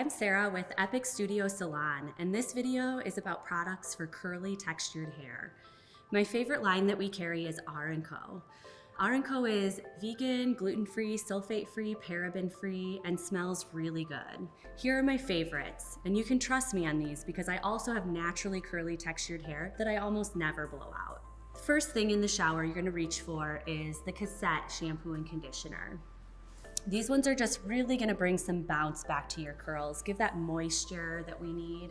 I'm Sarah with Epic Studio Salon, and this video is about products for curly textured hair. My favorite line that we carry is R+Co. R+Co is vegan, gluten-free, sulfate-free, paraben-free, and smells really good. Here are my favorites, and you can trust me on these because I also have naturally curly textured hair that I almost never blow out. First thing in the shower you're gonna reach for is the Cassette Shampoo and Conditioner. These ones are just really gonna bring some bounce back to your curls, give that moisture that we need,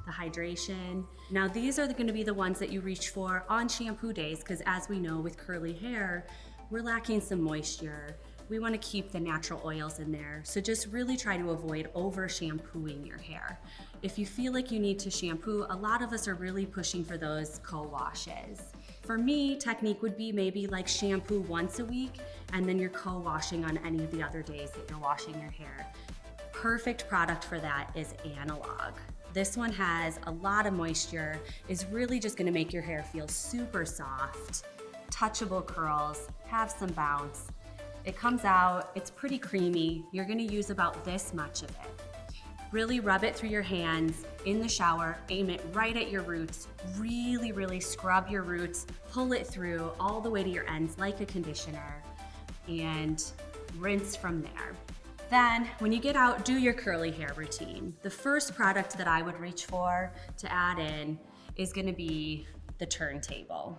the hydration. Now these are gonna be the ones that you reach for on shampoo days, because as we know with curly hair, we're lacking some moisture. We wanna keep the natural oils in there, so just really try to avoid over shampooing your hair. If you feel like you need to shampoo, a lot of us are really pushing for those co-washes. For me, technique would be maybe like shampoo once a week and then you're co-washing on any of the other days that you're washing your hair. Perfect product for that is Analog. This one has a lot of moisture, is really just gonna make your hair feel super soft, touchable curls, have some bounce. It comes out, it's pretty creamy. You're gonna use about this much of it. Really rub it through your hands in the shower, aim it right at your roots, really scrub your roots, pull it through all the way to your ends like a conditioner, and rinse from there. Then, when you get out, do your curly hair routine. The first product that I would reach for to add in is gonna be the Turntable.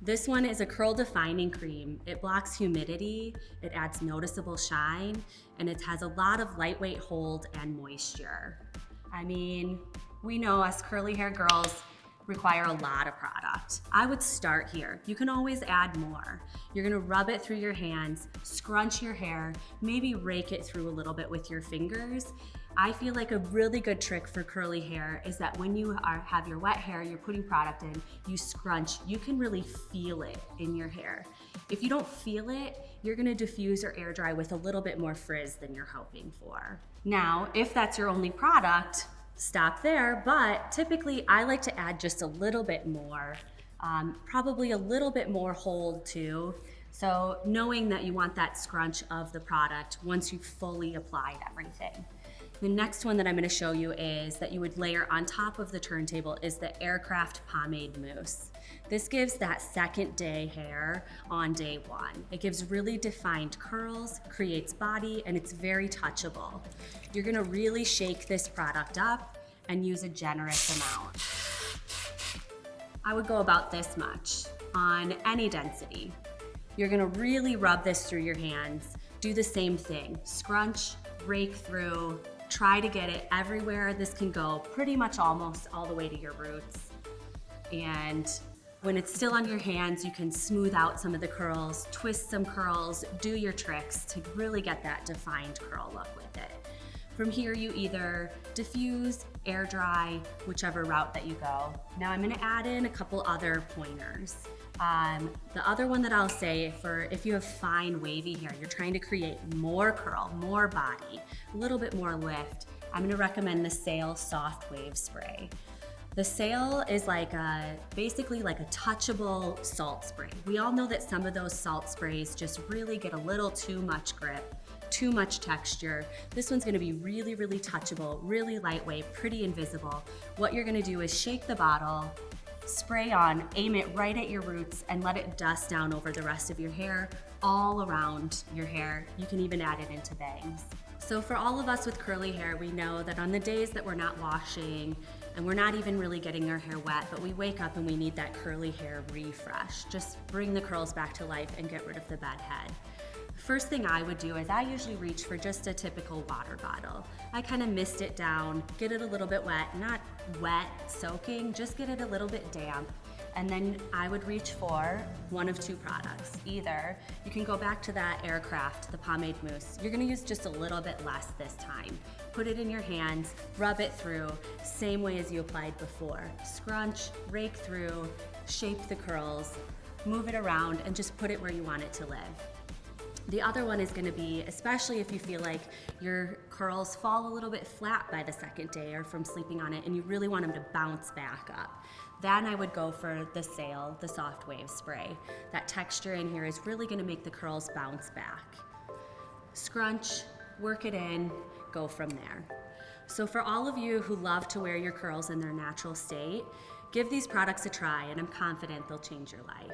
This one is a curl defining cream. It blocks humidity, it adds noticeable shine, and it has a lot of lightweight hold and moisture. I mean, we know us curly hair girls require a lot of product. I would start here. You can always add more. You're gonna rub it through your hands, scrunch your hair, maybe rake it through a little bit with your fingers. I feel like a really good trick for curly hair is that when you have your wet hair, you're putting product in, you scrunch, you can really feel it in your hair. If you don't feel it, you're gonna diffuse or air dry with a little bit more frizz than you're hoping for. Now, if that's your only product, stop there, but typically I like to add just a little bit more, probably a little bit more hold too. So knowing that you want that scrunch of the product once you've fully applied everything. The next one that I'm gonna show you is that you would layer on top of the Turntable is the Aircraft Pomade Mousse. This gives that second day hair on day one. It gives really defined curls, creates body, and it's very touchable. You're gonna really shake this product up and use a generous amount. I would go about this much on any density. You're gonna really rub this through your hands. Do the same thing, scrunch, rake through, try to get it everywhere this can go, pretty much almost all the way to your roots. And when it's still on your hands, you can smooth out some of the curls, twist some curls, do your tricks to really get that defined curl look with it. From here, you either diffuse, air dry, whichever route that you go. Now I'm gonna add in a couple other pointers. The other one that I'll say for if you have fine wavy hair, you're trying to create more curl, more body, a little bit more lift, I'm gonna recommend the Salon Soft Wave Spray. The Salon is basically like a touchable salt spray. We all know that some of those salt sprays just really get a little too much grip, too much texture. This one's gonna be really touchable, really lightweight, pretty invisible. What you're gonna do is shake the bottle, spray on, aim it right at your roots, and let it dust down over the rest of your hair, all around your hair. You can even add it into bangs. So for all of us with curly hair, we know that on the days that we're not washing and we're not even really getting our hair wet, but we wake up and we need that curly hair refresh. Just bring the curls back to life and get rid of the bad head. First thing I would do is I usually reach for just a typical water bottle. I kind of mist it down, get it a little bit wet, not wet soaking, just get it a little bit damp. And then I would reach for one of two products. Either you can go back to that Aircraft, the Pomade Mousse. You're gonna use just a little bit less this time. Put it in your hands, rub it through, same way as you applied before. Scrunch, rake through, shape the curls, move it around, and just put it where you want it to live. The other one is gonna be, especially if you feel like your curls fall a little bit flat by the second day or from sleeping on it and you really want them to bounce back up, then I would go for the Salon, the Soft Wave Spray. That texture in here is really gonna make the curls bounce back. Scrunch, work it in, go from there. So for all of you who love to wear your curls in their natural state, give these products a try and I'm confident they'll change your life.